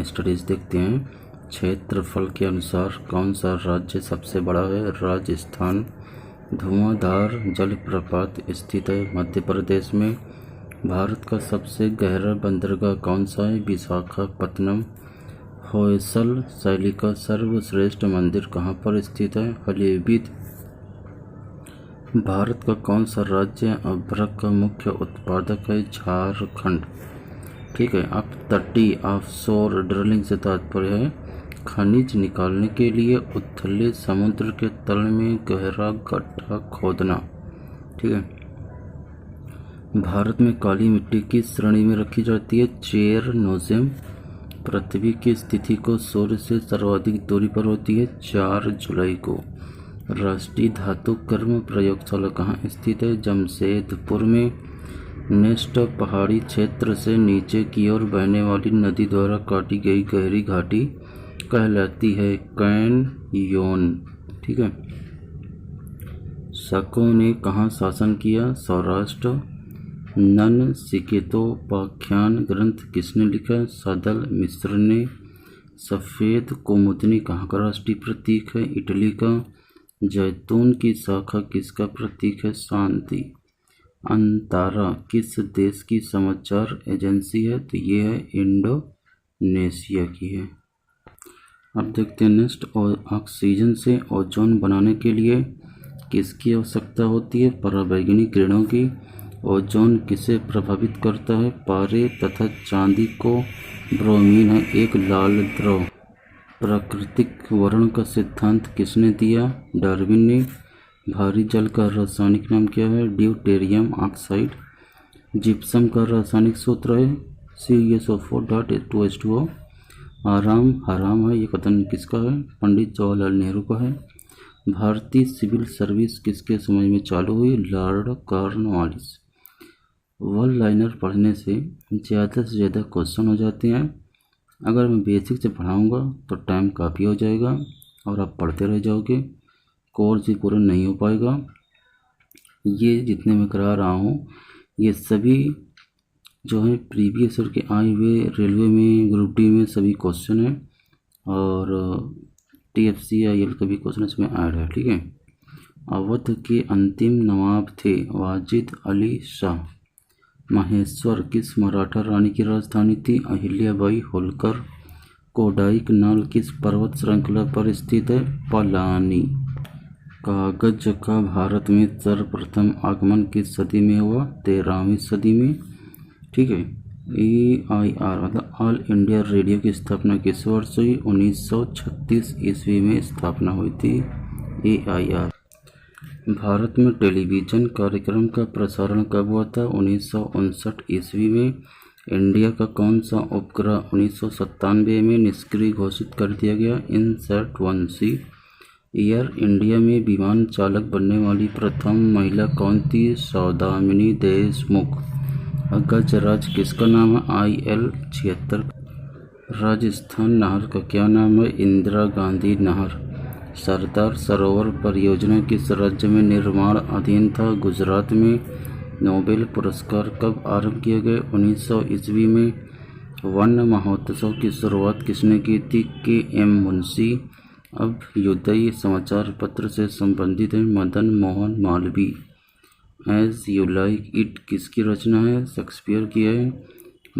Studies देखते हैं। क्षेत्रफल के अनुसार कौन सा राज्य सबसे बड़ा है? राजस्थान। धुआंधार जलप्रपात स्थित है मध्य प्रदेश में। भारत का सबसे गहरा बंदरगाह कौन सा है? विशाखापत्तनम। होयसल शैली का सर्वश्रेष्ठ मंदिर कहाँ पर स्थित है? पीलीभीत। भारत का कौन सा राज्य अभ्रक का मुख्य उत्पादक है? झारखंड। ठीक है। अब तटीय ऑफशोर ड्रिलिंग से तात्पर्य है खनिज निकालने के लिए उथले समुद्र के तल में गहरा गड्ढा खोदना। ठीक है। भारत में काली मिट्टी किस श्रेणी में रखी जाती है? चेरनोज़ेम। पृथ्वी की स्थिति को सूर्य से सर्वाधिक दूरी पर होती है 4 जुलाई को। राष्ट्रीय धातु कर्म प्रयोगशाला कहाँ स्थित है? जमशेदपुर में। नेस्ट पहाड़ी क्षेत्र से नीचे की ओर बहने वाली नदी द्वारा काटी गई गहरी घाटी कहलाती है कैनयोन। ठीक है। शकों ने कहाँ शासन किया? सौराष्ट्र। नचिकेतोपाख्यान ग्रंथ किसने लिखा? सदल मिश्र ने। सफ़ेद कुमुदनी कहाँ का राष्ट्रीय प्रतीक है? इटली का। जैतून की शाखा किसका प्रतीक है? शांति। अंतारा किस देश की समाचार एजेंसी है? तो ये है इंडोनेशिया की है। अब देखते हैं नेक्स्ट। ऑक्सीजन से ओजोन बनाने के लिए किसकी आवश्यकता होती है? पराबैंगनी किरणों की। ओजोन किसे प्रभावित करता है? पारे तथा चांदी को ब्रोमीन है एक लाल द्रव। प्राकृतिक वर्ण का सिद्धांत किसने दिया? डार्विन ने। भारी जल का रासायनिक नाम क्या है? Deuterium oxide. जिप्सम का रासायनिक सूत्र है CuSO4.2H2O। आराम हराम है, ये कथन किसका है? पंडित जवाहरलाल नेहरू का है। भारतीय सिविल सर्विस किसके समय में चालू हुई? Lord Cornwallis. वन लाइनर पढ़ने से ज़्यादा क्वेश्चन हो जाते हैं। अगर मैं बेसिक से पढ़ाऊँगा तो टाइम काफ़ी हो जाएगा और आप पढ़ते रह जाओगे, कोर्स भी पूरा नहीं हो पाएगा। ये जितने मैं करा रहा हूँ ये सभी जो है प्रीवियस ईयर के आए हुए रेलवे में ग्रुप डी में सभी क्वेश्चन है और TFCIL का भी क्वेश्चन इसमें ऐड है। ठीक है। अवध के अंतिम नवाब थे वाजिद अली शाह। महेश्वर किस मराठा रानी की राजधानी थी? अहिल्याबाई होलकर। कोडाईकनाल किस पर्वत श्रृंखला पर स्थित है? पलानी। कागज का भारत में सर्वप्रथम आगमन किस सदी में हुआ? 13वीं सदी में। ठीक है। AIR मतलब ऑल इंडिया रेडियो की स्थापना किस वर्ष हुई? 1936 ईस्वी में स्थापना हुई थी AIR। भारत में टेलीविज़न कार्यक्रम का प्रसारण कब हुआ था? 1959 ईस्वी में। इंडिया का कौन सा उपग्रह 1997 में निष्क्रिय घोषित कर दिया गया? INSAT-1C। एयर इंडिया में विमान चालक बनने वाली प्रथम महिला कौन थी? सौदामिनी देशमुख। गजराज किसका नाम है? IL-76। राजस्थान नहर का क्या नाम है? इंदिरा गांधी नहर। सरदार सरोवर परियोजना किस राज्य में निर्माण अधीन था? गुजरात में। नोबेल पुरस्कार कब आरंभ किए गए? 1900 ईस्वी में। वन महोत्सव की शुरुआत किसने की थी? KM मुंशी। अब युद्धई समाचार पत्र से संबंधित है Madan Mohan Malviya. As you like it किसकी रचना है? शेक्सपियर की है।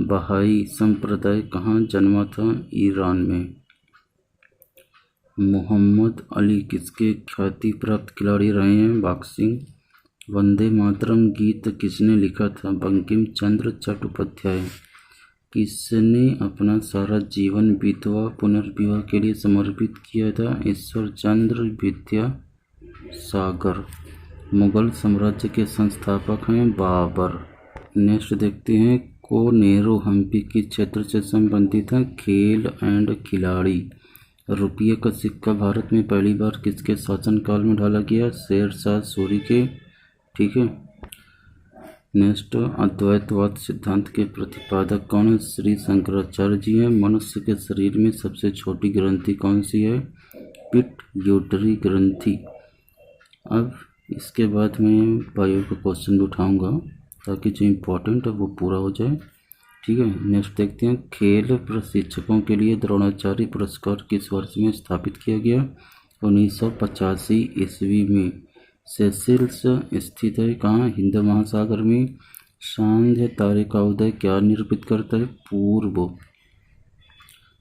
बहाई संप्रदाय कहाँ जन्मा था? ईरान में। मोहम्मद अली किसके ख्याति प्राप्त खिलाड़ी रहे हैं? बॉक्सिंग। वंदे मातरम गीत किसने लिखा था? बंकिम चंद्र चट्टोपाध्याय। किसने अपना सारा जीवन विधवा पुनर्विवाह के लिए समर्पित किया था? ईश्वर चंद्र विद्यासागर। मुगल साम्राज्य के संस्थापक हैं बाबर। नेक्स्ट देखते हैं। कोनेरो हम्पी किस क्षेत्र से संबंधित है? खेल एंड खिलाड़ी। रुपये का सिक्का भारत में पहली बार किसके शासनकाल में ढाला गया? शेरशाह सूरी के। ठीक है। नेक्स्ट। अद्वैतवाद सिद्धांत के प्रतिपादक कौन है? श्री शंकराचार्य जी हैं। मनुष्य के शरीर में सबसे छोटी ग्रंथि कौन सी है? पिट्यूटरी ग्रंथि। अब इसके बाद मैं बायो का क्वेश्चन भी उठाऊँगा ताकि जो इम्पोर्टेंट है वो पूरा हो जाए ठीक है। नेक्स्ट देखते हैं, खेल प्रशिक्षकों के लिए द्रोणाचार्य पुरस्कार किस वर्ष में स्थापित किया गया? 1985 ईस्वी में। सेशेल्स स्थित है कहाँ? हिंद महासागर में। सांध्य तारे का उदय क्या निरूपित करता है? पूर्व।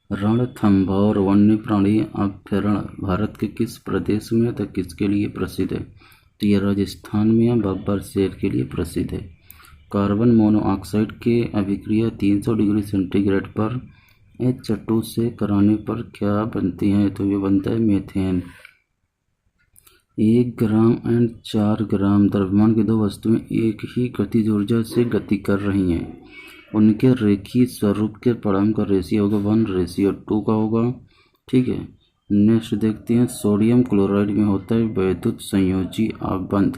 रणथंभौर वन्य प्राणी अभयारण्य भारत के किस प्रदेश में तथा किसके लिए प्रसिद्ध है? तो यह राजस्थान में या बब्बर शेर के लिए प्रसिद्ध है। कार्बन मोनोऑक्साइड के अभिक्रिया 300 डिग्री सेंटीग्रेड पर H2 से कराने पर क्या बनती है? तो ये बनता है मीथेन। 1 ग्राम एंड 4 ग्राम द्रव्यमान की दो वस्तुएं एक ही गतिज ऊर्जा से गति कर रही हैं, उनके रेखीय स्वरूप के परिणाम का रेशियो होगा 1:2 का होगा। ठीक है। नेक्स्ट देखते हैं, सोडियम क्लोराइड में होता है वैद्युत संयोजी आबंध।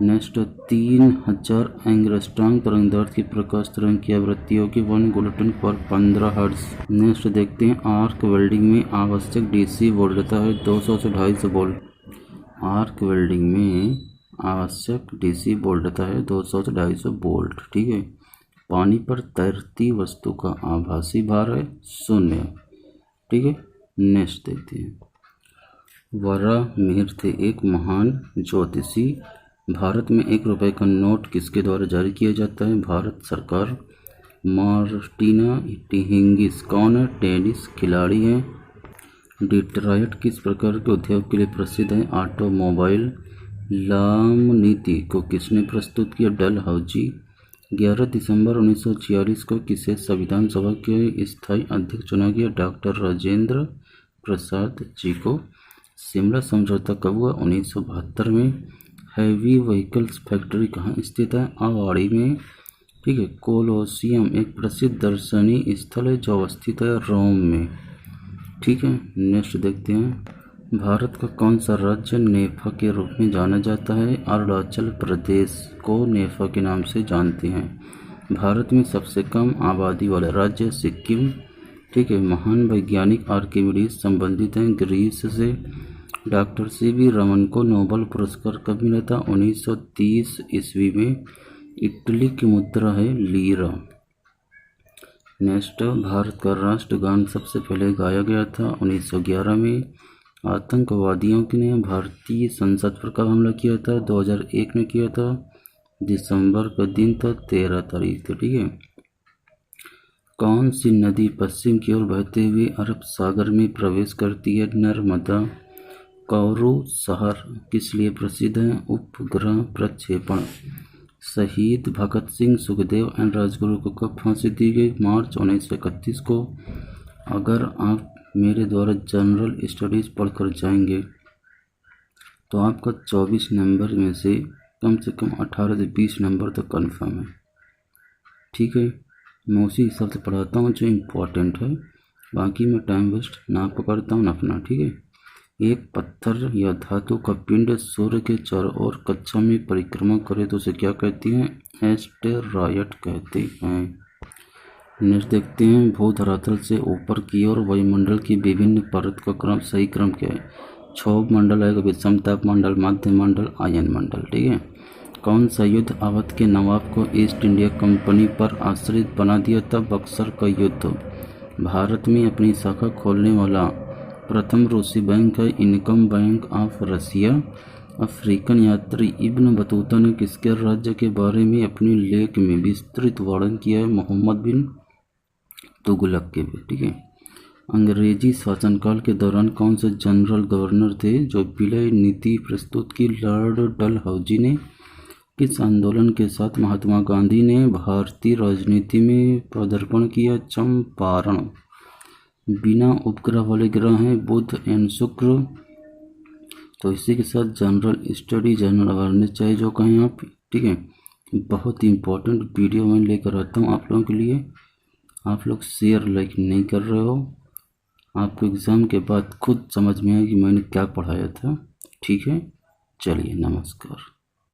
नेक्स्ट 3000 एंगस्ट्रॉम तरंगदैर्घ्य की प्रकाश तरंग की आवृत्ति होगी 1 गुलटन पर 15 हर्ट्ज। नेक्स्ट देखते हैं, आर्क वेल्डिंग में आवश्यक डीसी वोल्टता है 200 से 250 वोल्ट। आर्क वेल्डिंग में आवश्यक डीसी वोल्टता है 200 से 250 वोल्ट। ठीक है। पानी पर तैरती वस्तु का आभासी भार है 0। ठीक है। नेक्स्ट देखते हैं, वराहमिहिर थे एक महान ज्योतिषी। भारत में 1 रुपये का नोट किसके द्वारा जारी किया जाता है? भारत सरकार। मार्टिना हिंगिस कौन है? टेनिस खिलाड़ी हैं। डिट्रॉयट किस प्रकार के उद्योग के लिए प्रसिद्ध है? ऑटोमोबाइल। लाम नीति को किसने प्रस्तुत किया? डलहौजी। 11 दिसंबर 1946 को किसे संविधान सभा के स्थायी अध्यक्ष चुना गया? डॉक्टर राजेंद्र प्रसाद जी को। शिमला समझौता कब हुआ? 1972 में। हैवी व्हीकल्स फैक्ट्री कहाँ स्थित है? आवाड़ी में। ठीक है। कोलोसियम एक प्रसिद्ध दर्शनीय स्थल है जो अवस्थित है रोम में। ठीक है। नेक्स्ट देखते हैं, भारत का कौन सा राज्य नेफा के रूप में जाना जाता है? अरुणाचल प्रदेश को नेफा के नाम से जानते हैं। भारत में सबसे कम आबादी वाला राज्य सिक्किम। ठीक है। महान वैज्ञानिक आर्किमिडीज संबंधित हैं ग्रीस से। डॉक्टर CV रमन को नोबेल पुरस्कार कब मिला था? 1930 ईस्वी में। इटली की मुद्रा है लीरा। नेक्स्ट, भारत का राष्ट्रगान सबसे पहले गाया गया था 1911 में। आतंकवादियों ने भारतीय संसद पर कब हमला किया था? 2001 में किया था। दिसंबर का दिन था 13 तारीख। ठीक है। कौन सी नदी पश्चिम की ओर बहते हुए अरब सागर में प्रवेश करती है? नर्मदा। कौरू शहर किस लिए प्रसिद्ध है? उपग्रह प्रक्षेपण। शहीद भगत सिंह, सुखदेव एंड राजगुरु को कब फांसी दी गई? मार्च 1931 को। अगर आप मेरे द्वारा जनरल स्टडीज़ पढ़कर जाएंगे तो आपका 24 नंबर में से कम 18 से 20 नंबर तक कन्फर्म है। ठीक है। मैं उसी हिसाब से पढ़ाता हूँ जो इम्पोर्टेंट है, बाकी मैं टाइम वेस्ट ना पकड़ता हूँ अपना। ठीक है। एक पत्थर या धातु का पिंड सूर्य के चारों ओर कक्षा में परिक्रमा करे तो उसे क्या कहते हैं? एस्टेरॉयड कहते हैं। नेक्स्ट देखते हैं, भूधरातल से ऊपर की ओर वायुमंडल की विभिन्न परत का सही क्रम क्या है? क्षोभ मंडल आएगा, विषम ताप मंडल, मध्य मंडल, आयन मंडल। ठीक है। कौन सा युद्ध अवध के नवाब को ईस्ट इंडिया कंपनी पर आश्रित बना दिया था? बक्सर का युद्ध। भारत में अपनी शाखा खोलने वाला प्रथम रूसी बैंक है income bank of Russia. African यात्री इब्न बतूता ने किसके राज्य के बारे में अपने लेख में विस्तृत वर्णन किया है? मोहम्मद बिन तुगलक के। ठीक है। अंग्रेजी शासनकाल के दौरान कौन से जनरल गवर्नर थे जो विलय नीति प्रस्तुत की? लॉर्ड डलहौजी ने। किस आंदोलन के साथ महात्मा गांधी ने भारतीय राजनीति में पदार्पण किया? चंपारण। बिना उपग्रह वाले ग्रह हैं बुध एंड शुक्र। तो इसी के साथ जनरल स्टडी जनरल अवेयरनेस चाहिए जो कहें आप। ठीक है। बहुत ही इंपॉर्टेंट वीडियो मैं लेकर आता हूँ आप लोगों के लिए। आप लोग शेयर लाइक नहीं कर रहे हो, आपको एग्ज़ाम के बाद खुद समझ में आए कि मैंने क्या पढ़ाया था। ठीक है। चलिए, नमस्कार।